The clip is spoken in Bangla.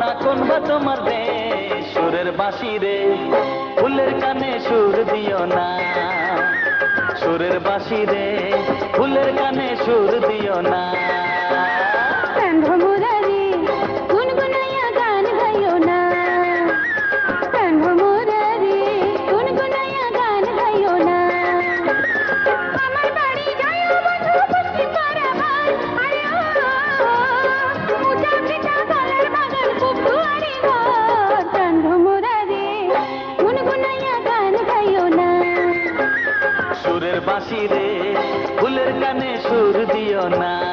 না কোন বা তোমার দেশ। সুরের বাঁশি রে ফুলের কানে সুর দিও না, সুরের বাঁশি রে ফুলের কানে সুর দিও না। সুরের বাঁশি রে ফুলের কানে সুর দিও না।